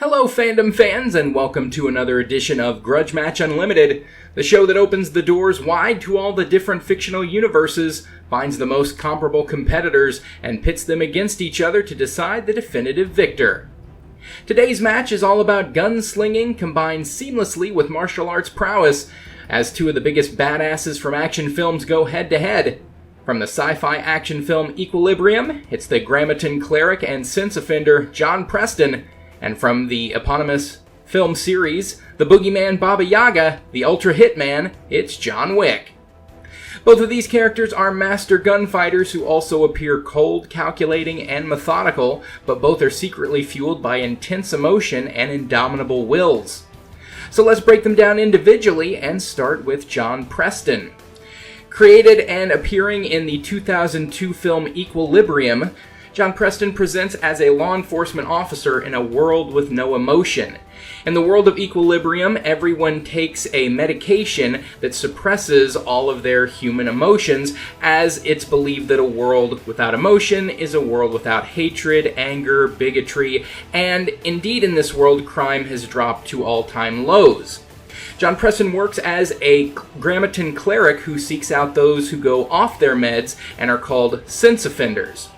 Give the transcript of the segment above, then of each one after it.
Hello fandom fans, and welcome to another edition of Grudge Match Unlimited, the show that opens the doors wide to all the different fictional universes, finds the most comparable competitors, and pits them against each other to decide the definitive victor. Today's match is all about gunslinging combined seamlessly with martial arts prowess, as two of the biggest badasses from action films go head-to-head. From the sci-fi action film Equilibrium, it's the Grammaton Cleric and sense offender John Preston, and from the eponymous film series, The Boogeyman Baba Yaga, the Ultra Hitman, it's John Wick. Both of these characters are master gunfighters who also appear cold, calculating, and methodical, but both are secretly fueled by intense emotion and indomitable wills. So let's break them down individually and start with John Preston. Created and appearing in the 2002 film Equilibrium, John Preston presents as a law enforcement officer in a world with no emotion. In the world of Equilibrium, everyone takes a medication that suppresses all of their human emotions, as it's believed that a world without emotion is a world without hatred, anger, bigotry, and indeed in this world, crime has dropped to all-time lows. John Preston works as a Grammaton Cleric who seeks out those who go off their meds and are called sense offenders.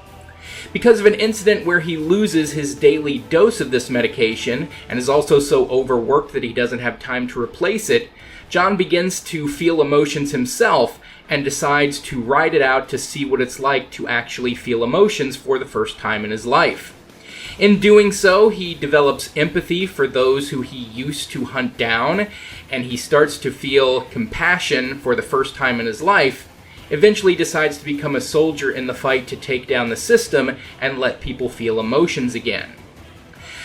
Because of an incident where he loses his daily dose of this medication and is also so overworked that he doesn't have time to replace it, John begins to feel emotions himself and decides to ride it out to see what it's like to actually feel emotions for the first time in his life. In doing so, he develops empathy for those who he used to hunt down, and he starts to feel compassion for the first time in his life, eventually decides to become a soldier in the fight to take down the system and let people feel emotions again.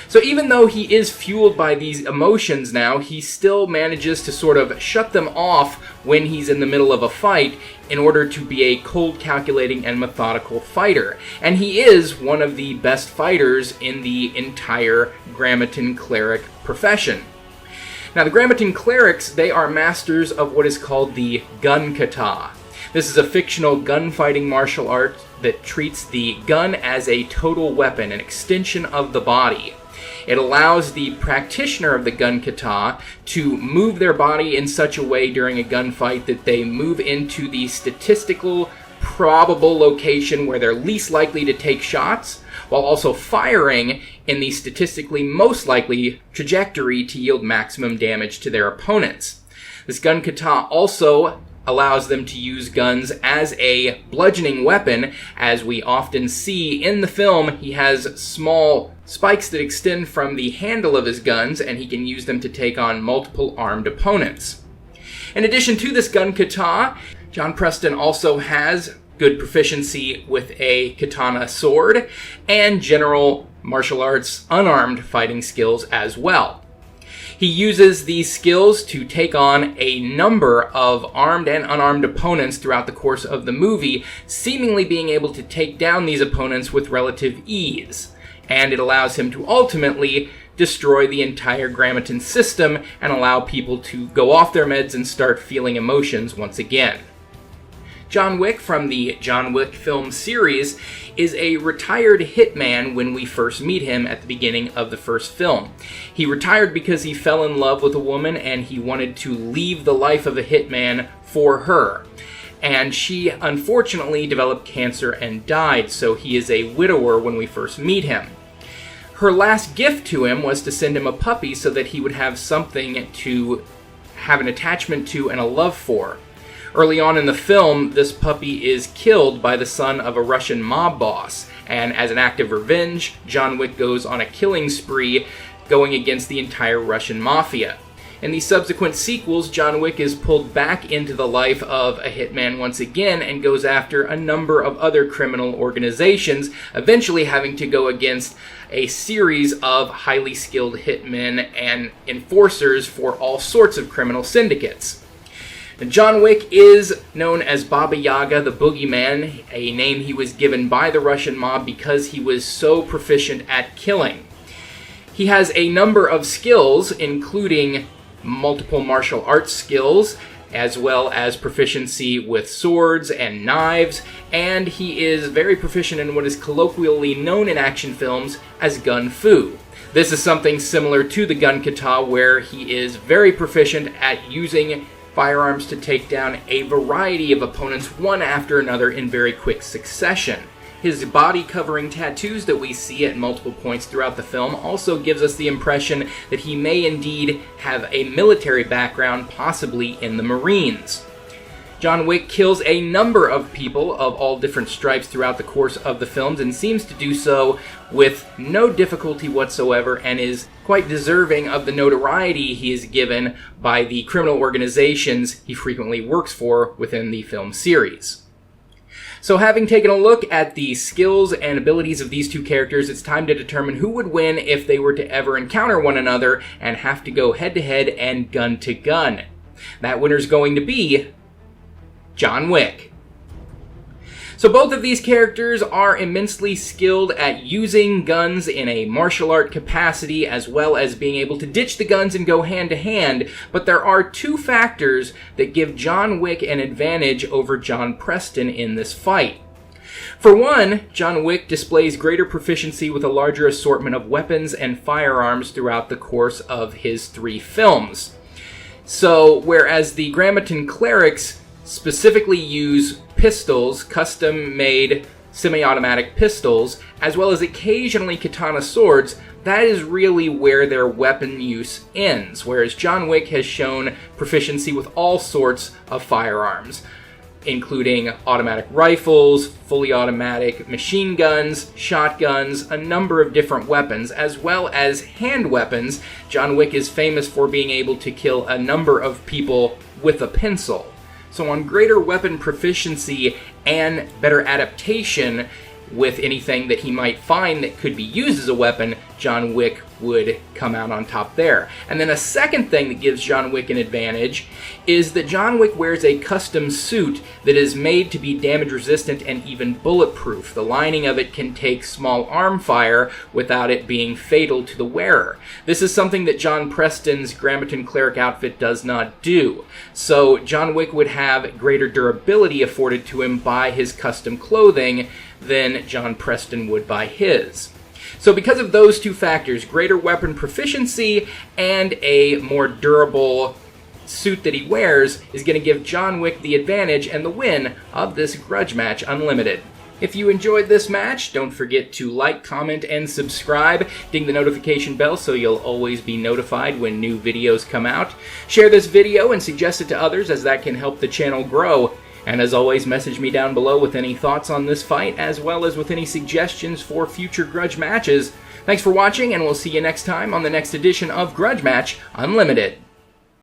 So even though he is fueled by these emotions now, he still manages to sort of shut them off when he's in the middle of a fight in order to be a cold, calculating, and methodical fighter. And he is one of the best fighters in the entire Grammaton Cleric profession. Now, the Grammaton Clerics, they are masters of what is called the gun kata. This is a fictional gunfighting martial art that treats the gun as a total weapon, an extension of the body. It allows the practitioner of the gun kata to move their body in such a way during a gunfight that they move into the statistical probable location where they're least likely to take shots, while also firing in the statistically most likely trajectory to yield maximum damage to their opponents. This gun kata also allows them to use guns as a bludgeoning weapon. As we often see in the film, he has small spikes that extend from the handle of his guns, and he can use them to take on multiple armed opponents. In addition to this gun kata, John Preston also has good proficiency with a katana sword and general martial arts unarmed fighting skills as well. He uses these skills to take on a number of armed and unarmed opponents throughout the course of the movie, seemingly being able to take down these opponents with relative ease. And it allows him to ultimately destroy the entire Grammaton system and allow people to go off their meds and start feeling emotions once again. John Wick from the John Wick film series is a retired hitman when we first meet him at the beginning of the first film. He retired because he fell in love with a woman and he wanted to leave the life of a hitman for her. And she unfortunately developed cancer and died, so he is a widower when we first meet him. Her last gift to him was to send him a puppy so that he would have something to have an attachment to and a love for. Early on in the film, this puppy is killed by the son of a Russian mob boss, and as an act of revenge, John Wick goes on a killing spree, going against the entire Russian mafia. In the subsequent sequels, John Wick is pulled back into the life of a hitman once again and goes after a number of other criminal organizations, eventually having to go against a series of highly skilled hitmen and enforcers for all sorts of criminal syndicates. John Wick is known as Baba Yaga, the Boogeyman, a name he was given by the Russian mob because he was so proficient at killing. He has a number of skills, including multiple martial arts skills, as well as proficiency with swords and knives, and he is very proficient in what is colloquially known in action films as gun fu. This is something similar to the gun kata, where he is very proficient at using firearms to take down a variety of opponents one after another in very quick succession. His body-covering tattoos that we see at multiple points throughout the film also gives us the impression that he may indeed have a military background, possibly in the Marines. John Wick kills a number of people of all different stripes throughout the course of the films and seems to do so with no difficulty whatsoever, and is quite deserving of the notoriety he is given by the criminal organizations he frequently works for within the film series. So having taken a look at the skills and abilities of these two characters, it's time to determine who would win if they were to ever encounter one another and have to go head-to-head and gun-to-gun. That winner's going to be John Wick. So both of these characters are immensely skilled at using guns in a martial art capacity, as well as being able to ditch the guns and go hand to hand, but there are two factors that give John Wick an advantage over John Preston in this fight. For one, John Wick displays greater proficiency with a larger assortment of weapons and firearms throughout the course of his 3 films. So, whereas the Grammaton Clerics specifically use pistols, custom-made semi-automatic pistols, as well as occasionally katana swords, that is really where their weapon use ends, whereas John Wick has shown proficiency with all sorts of firearms, including automatic rifles, fully automatic machine guns, shotguns, a number of different weapons, as well as hand weapons. John Wick is famous for being able to kill a number of people with a pencil. So on greater weapon proficiency and better adaptation with anything that he might find that could be used as a weapon, John Wick would come out on top there. And then a second thing that gives John Wick an advantage is that John Wick wears a custom suit that is made to be damage resistant and even bulletproof. The lining of it can take small arm fire without it being fatal to the wearer. This is something that John Preston's Grammaton Cleric outfit does not do. So John Wick would have greater durability afforded to him by his custom clothing than John Preston would by his. So because of those two factors, greater weapon proficiency and a more durable suit that he wears, is going to give John Wick the advantage and the win of this Grudge Match Unlimited. If you enjoyed this match, don't forget to like, comment, and subscribe. Ding the notification bell so you'll always be notified when new videos come out. Share this video and suggest it to others, as that can help the channel grow. And as always, message me down below with any thoughts on this fight, as well as with any suggestions for future Grudge matches. Thanks for watching, and we'll see you next time on the next edition of Grudge Match Unlimited.